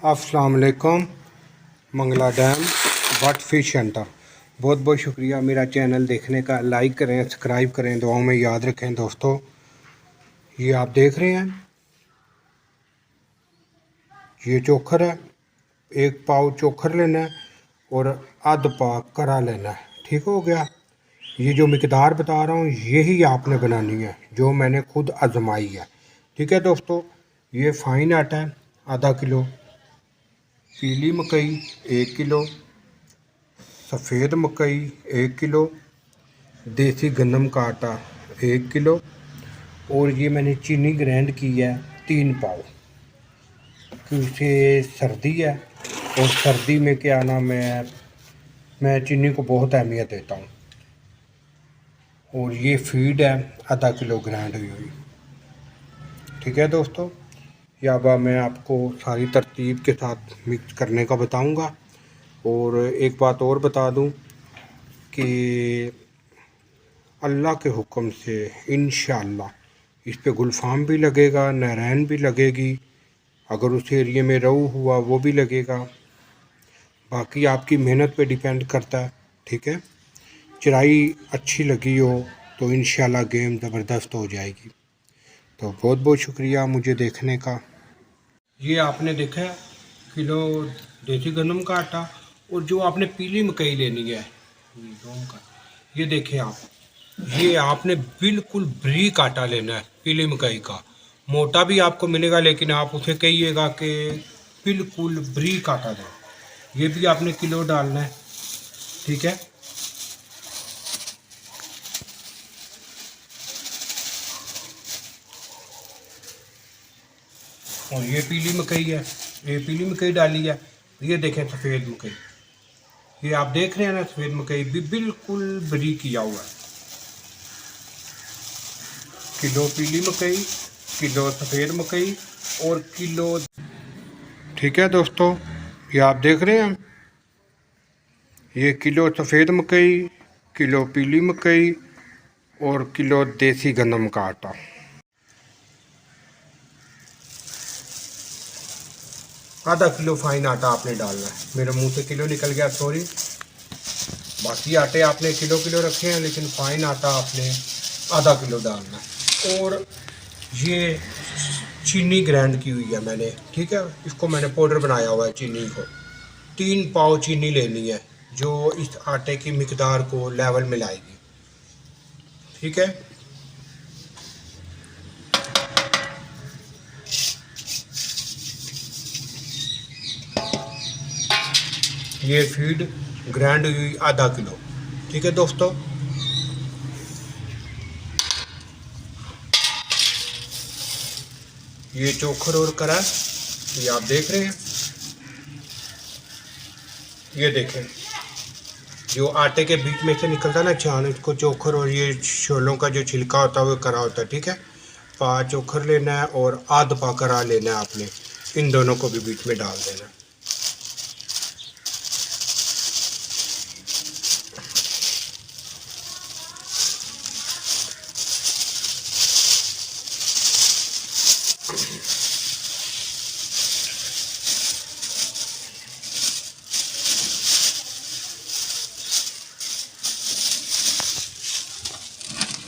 अस्सलाम वालेकुम। Mangla dam Butt fish centre. बहुत बहुत शुक्रिया मेरा चैनल देखने का। लाइक करें, सब्सक्राइब करें, दुआओं में याद रखें। दोस्तों, ये आप देख रहे हैं, ये चोखर है। एक पाव चोखर लेना है और आध पाव करा लेना है। ठीक हो गया। ये जो मिकदार बता रहा हूँ यही आपने बनानी है, जो मैंने खुद आजमाई है। ठीक है दोस्तों, ये फाइन आटा है आधा किलो, पीली मकई 1 किलो, सफ़ेद मकई 1 किलो, देसी गन्नम का आटा 1 किलो, और ये मैंने चीनी ग्राइंड की है 3 पाव, क्योंकि सर्दी है और सर्दी में क्या ना मैं चीनी को बहुत अहमियत देता हूँ। और ये फीड है आधा किलो ग्राइंड हुई हुई। ठीक है दोस्तों, या अब मैं आपको सारी तरतीब के साथ मिक्स करने का बताऊंगा। और एक बात और बता दूं कि अल्लाह के हुक्म से इंशाअल्लाह इस पे गुलफाम भी लगेगा, नारायण भी लगेगी, अगर उस एरिए में रहू हुआ वो भी लगेगा। बाकी आपकी मेहनत पे डिपेंड करता है। ठीक है, चराई अच्छी लगी हो तो इंशाअल्लाह गेम ज़बरदस्त हो जाएगी। तो बहुत बहुत शुक्रिया मुझे देखने का। ये आपने देखा है किलो देसी गन्नम का आटा, और जो आपने पीली मकई लेनी है ये देखें आप, ये आपने बिल्कुल बारीक आटा लेना है पीली मकई का। मोटा भी आपको मिलेगा लेकिन आप उसे कहिएगा कि बिल्कुल बारीक आटा दें। ये भी आपने किलो डालना है। ठीक है, और ये पीली मकई है, ये पीली मकई डाली है। ये देखें सफ़ेद मकई, ये आप देख रहे हैं ना, सफ़ेद मकई भी बिल्कुल बारीक किया हुआ है। किलो पीली मकई, किलो सफ़ेद मकई और किलो। ठीक है दोस्तों, ये आप देख रहे हैं, ये किलो सफ़ेद मकई, किलो पीली मकई और किलो देसी गन्नम का आटा। आधा किलो फाइन आटा आपने डालना है। मेरे मुंह से किलो निकल गया, सॉरी। बाकी आटे आपने किलो किलो रखे हैं, लेकिन फाइन आटा आपने आधा किलो डालना है। और ये चीनी ग्राइंड की हुई है मैंने। ठीक है, इसको मैंने पाउडर बनाया हुआ है चीनी को। 3 पाव चीनी लेनी है जो इस आटे की मिकदार को लेवल में लाएगी। ठीक है, ये फीड ग्राइंड हुई आधा किलो। ठीक है दोस्तों, ये चोखर और करा ये आप देख रहे हैं। ये देखें, जो आटे के बीच में से निकलता है ना छान, इसको चोखर, और ये छोलों का जो छिलका होता है वो करा होता है। ठीक है, पा चोखर लेना है और आध पा करा लेना है आपने। इन दोनों को भी बीच में डाल देना है।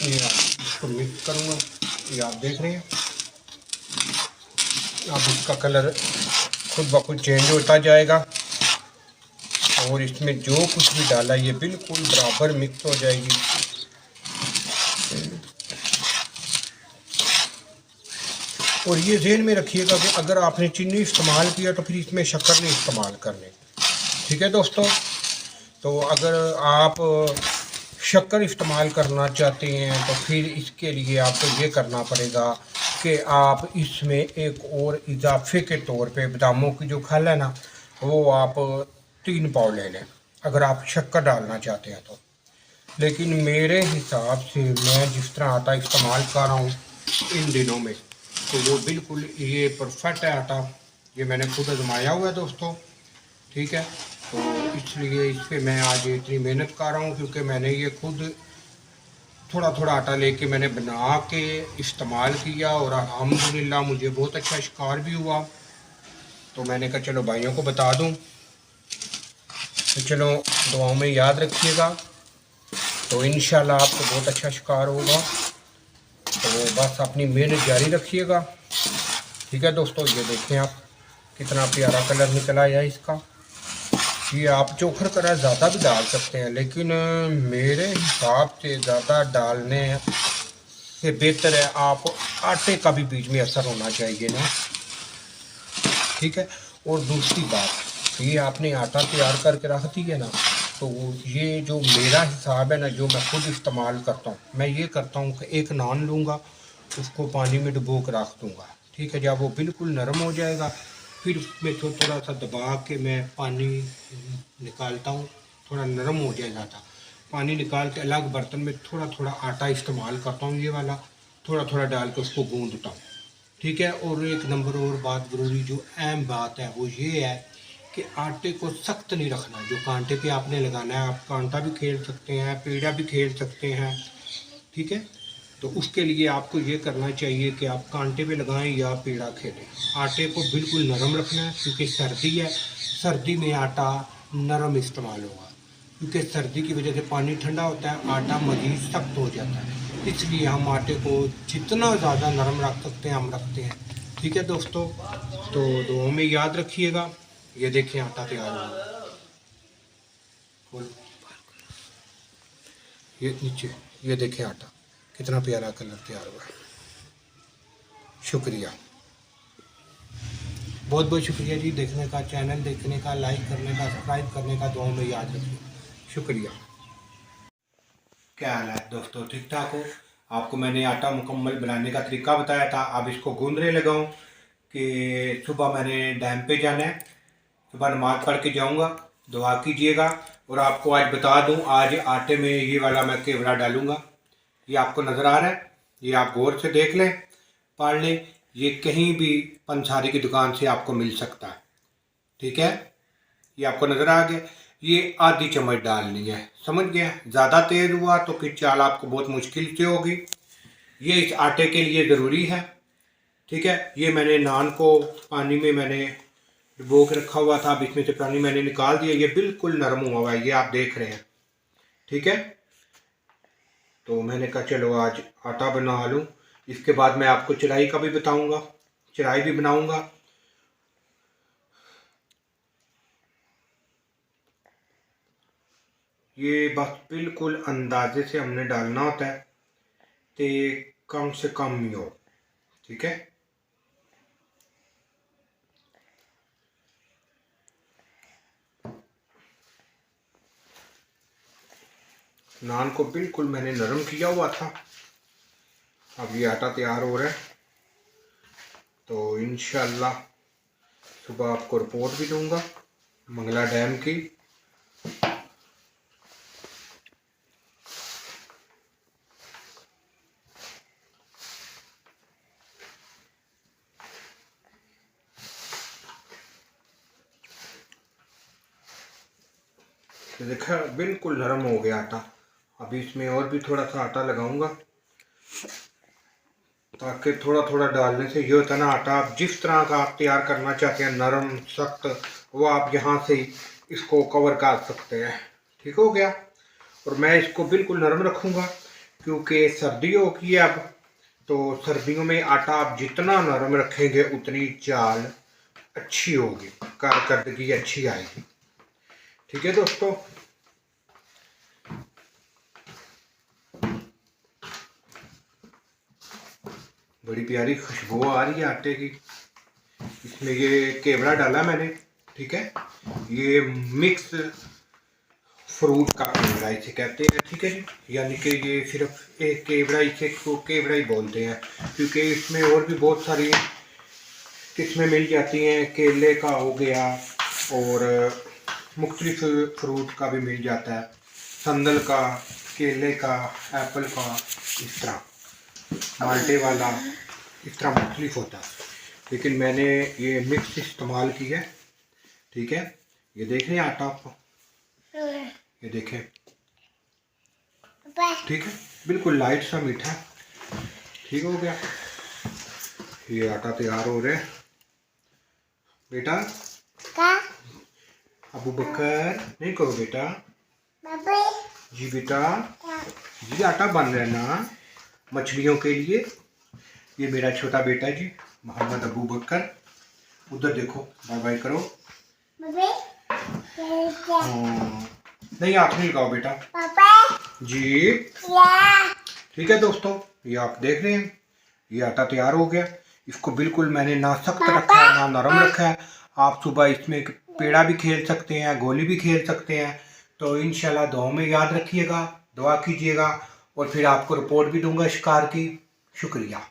ये इसको मिक्स करूँगा, ये आप देख रहे हैं। अब इसका कलर खुद ब खुद चेंज होता जाएगा और इसमें जो कुछ भी डाला ये बिल्कुल बराबर मिक्स हो जाएगी। और ये ज़हन में रखिएगा कि अगर आपने चीनी इस्तेमाल किया तो फिर इसमें शक्कर नहीं इस्तेमाल करनी। ठीक है दोस्तों, तो अगर आप शक्कर इस्तेमाल करना चाहते हैं तो फिर इसके लिए आपको ये करना पड़ेगा कि आप इसमें एक और इजाफे के तौर पे बादामों की जो खल है ना, वो आप 3 पाव ले लें अगर आप शक्कर डालना चाहते हैं तो। लेकिन मेरे हिसाब से मैं जिस तरह आटा इस्तेमाल कर रहा हूँ इन दिनों में, तो वो बिल्कुल ये परफेक्ट है आटा। ये मैंने खुद आजमाया हुआ है दोस्तों। ठीक है, तो इसलिए इस पर मैं आज इतनी मेहनत कर रहा हूँ, क्योंकि मैंने ये खुद थोड़ा थोड़ा आटा लेके मैंने बना के इस्तेमाल किया और अल्हम्दुलिल्लाह मुझे बहुत अच्छा शिकार भी हुआ। तो मैंने कहा चलो भाइयों को बता दूं। तो चलो दुआओं में याद रखिएगा। तो इंशाल्लाह आपको बहुत अच्छा शिकार होगा। तो बस अपनी मेहनत जारी रखिएगा। ठीक है दोस्तों, ये देखें आप कितना प्यारा कलर निकल आया इसका। ये आप चोखर कलर ज़्यादा भी डाल सकते हैं, लेकिन मेरे हिसाब से ज़्यादा डालने से बेहतर है आप आटे का भी बीच में असर होना चाहिए ना। ठीक है। और दूसरी बात, ये आपने आटा तैयार करके रख दिया ना, तो ये जो मेरा हिसाब है ना, जो मैं खुद इस्तेमाल करता हूँ, मैं ये करता हूँ कि एक नान लूँगा, उसको पानी में डुबो के रख दूँगा। ठीक है। जब वो बिल्कुल नरम हो जाएगा, फिर उसमें तो थोड़ा सा दबा के मैं पानी निकालता हूँ, थोड़ा नरम हो जाएगा था। पानी निकाल के अलग बर्तन में थोड़ा थोड़ा आटा इस्तेमाल करता हूँ, ये वाला थोड़ा थोड़ा डाल के उसको गूँधता हूँ। ठीक है। और एक नंबर और बात ज़रूरी जो अहम बात है वो ये है कि आटे को सख्त नहीं रखना। जो कांटे पे आपने लगाना है, आप कांटा भी खेल सकते हैं, पेड़ा भी खेल सकते हैं। ठीक है। तो उसके लिए आपको ये करना चाहिए कि आप कांटे पे लगाएं या पेड़ा खेलें। आटे को बिल्कुल नरम रखना है, क्योंकि सर्दी है, सर्दी में आटा नरम इस्तेमाल होगा, क्योंकि सर्दी की वजह से पानी ठंडा होता है, आटा मज़ीद सख्त हो जाता है। इसलिए हम आटे को जितना ज़्यादा नरम रख सकते हैं हम रखते हैं। ठीक है दोस्तों, तो दुआओं में याद रखिएगा। ये देखिए आटा तैयार हो गया। ये नीचे ये देखें आटा कितना प्यारा कलर तैयार हुआ है। शुक्रिया, बहुत बहुत शुक्रिया जी देखने का, चैनल देखने का, लाइक करने का, सब्सक्राइब करने का। दुआओं में याद रखिए। शुक्रिया। क्या हाल है दोस्तों, ठीक ठाक हो? आपको मैंने आटा मुकम्मल बनाने का तरीका बताया था। अब इसको गूंदने लगा हूँ कि सुबह मैंने डैम पे जाना है, सुबह नमाज पढ़ के जाऊँगा, दुआ कीजिएगा। और आपको आज बता दूँ, आज आटे में ये वाला मैं केवड़ा डालूँगा। ये आपको नज़र आ रहा है, ये आप गौर से देख लें, पढ़ लें। ये कहीं भी पंसारी की दुकान से आपको मिल सकता है। ठीक है। ये आपको नज़र आ गया। ये आधी चम्मच डालनी है, समझ गया? ज़्यादा तेज़ हुआ तो फिर चाल आपको बहुत मुश्किल से होगी। ये इस आटे के लिए ज़रूरी है। ठीक है। ये मैंने नान को पानी में मैंने डुबो के रखा हुआ था, अब इसमें से पानी मैंने निकाल दिया। ये बिल्कुल नरम हुआ हुआ है, ये आप देख रहे हैं। ठीक है। तो मैंने कहा चलो आज आटा बना लूँ। इसके बाद मैं आपको चिराई का भी बताऊँगा, चिराई भी बनाऊँगा। ये बस बिल्कुल अंदाजे से हमने डालना होता है, तो कम से कम ही हो। ठीक है। नान को बिल्कुल मैंने नरम किया हुआ था। अब ये आटा तैयार हो रहा है, तो इंशाल्लाह सुबह आपको रिपोर्ट भी दूंगा मंगला डैम की। तो देखा बिल्कुल नरम हो गया आटा। अभी इसमें और भी थोड़ा सा आटा लगाऊंगा, ताकि थोड़ा थोड़ा डालने से ये होता है ना, आटा आप जिस तरह का आप तैयार करना चाहते हैं, नरम सख्त, वो आप यहाँ से इसको कवर कर सकते हैं। ठीक हो गया। और मैं इसको बिल्कुल नरम रखूँगा, क्योंकि सर्दी होगी अब, तो सर्दियों में आटा आप जितना नरम रखेंगे उतनी चाल अच्छी होगी, कारकर्दगी अच्छी आएगी। ठीक है दोस्तों। बड़ी प्यारी खुशबू आ रही है आटे की। इसमें ये केवड़ा डाला मैंने। ठीक है। ये मिक्स फ्रूट का केवड़ा इसे कहते हैं। ठीक है जी। यानी कि ये सिर्फ एक केवड़ा, इसे तो केवड़ा ही बोलते हैं, क्योंकि इसमें और भी बहुत सारी किस्में मिल जाती हैं। केले का हो गया, और मुख्तलिफ फ्रूट का भी मिल जाता है, संदल का, केले का, एप्पल का, इस तरह माल्टे वाला, इस तरह मुख्तलिफ होता है। लेकिन मैंने ये मिक्स इस्तेमाल की है। ठीक है। ये देख रहे हैं आटा आपको, ये देखें। ठीक है। बिल्कुल लाइट सा मीठा। ठीक हो गया। ये आटा तैयार हो रहा है। बेटा अबू बकर नहीं करो बेटा। जी बेटा जी आटा बन रहा है ना मछलियों के लिए। ये मेरा छोटा बेटा जी मोहम्मद अबू बकर। उधर देखो बाय बाय करो। नहीं आप नहीं लगाओ बेटा जी। ठीक है दोस्तों, ये आप देख रहे हैं ये आटा तैयार हो गया। इसको बिल्कुल मैंने ना सख्त रखा है ना नरम रखा है। आप सुबह इसमें पेड़ा भी खेल सकते हैं, गोली भी खेल सकते हैं। तो इंशाल्लाह दुआ में याद रखिएगा, दुआ कीजिएगा और फिर आपको रिपोर्ट भी दूंगा शिकार की। शुक्रिया।